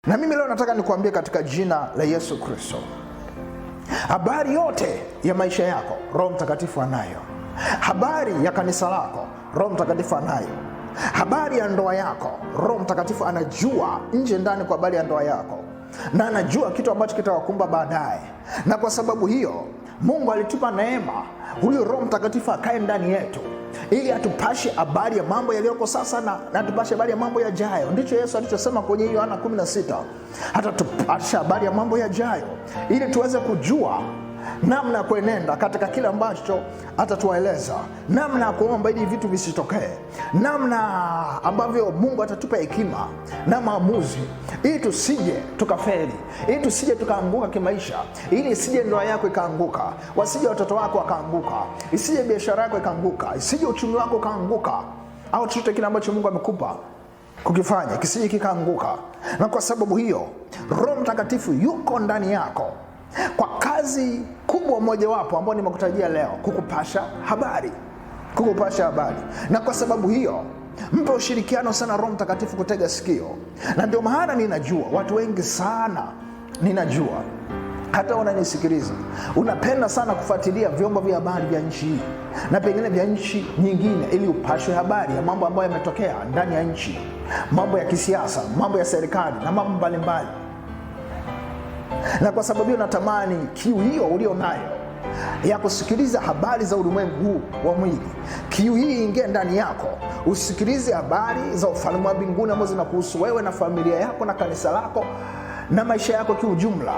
Na mimi leo nataka nikuambie katika jina la Yesu Kristo, habari yote ya maisha yako Roho Mtakatifu anayo. Habari ya kanisa lako Roho Mtakatifu anayo. Habari ya ndoa yako Roho Mtakatifu anajua nje ndani kwa habari ya ndoa yako, na anajua kitu ambacho kitawakumba baadaye. Na kwa sababu hiyo Mungu alitupa neema, huyo Roho Mtakatifu akae ndani yetu ili atupashe habari ya mambo yaliyoko sasa na atupashe habari ya mambo yajayo. Ndicho Yesu alichosema kwenye Yohana 16, atatupasha habari ya mambo yajayo ili tuweze kujua namna ya kuenenda katika kile ambacho atatueleza, namna ya kuomba ili vitu visitokee, namna ambavyo Mungu atatupa hekima na maamuzi ili tusije tukafeli, ili tusije tukaanguka kimaisha, ili isije ndoa yako ikaanguka, wasije watoto wako wakaanguka, isije biashara yako ikaanguka, isije uchumi wako ukaanguka, au chochote kile ambacho Mungu amekupa kukifanya kisije kikaanguka. Na kwa sababu hiyo Roho Mtakatifu yuko ndani yako kwa kazi kubwa mojawapo ambayo nimekutajia leo, kukupasha habari. Na kwa sababu hiyo mpe ushirikiano sana Roho Mtakatifu kutega sikio. Na ndio maana ninajua watu wengi sana, ninajua hata unanisikiliza, unapenda sana kufuatilia vyombo vya habari vya nchi hii na pengine vya nchi nyingine, ili upashwe habari ya mambo ambayo yametokea ndani ya nchi, mambo ya kisiasa, mambo ya serikali na mambo mbalimbali. Na kwa sababu hiyo natamani kiu hiyo ulio nayo ya kusikiliza habari za ulimwengu huu wa mwili, kiu hii ingie ndani yako, usikilize habari za ufalme wa mbinguni ambazo zinakuhusu wewe na familia yako na kanisa lako na maisha yako kiujumla.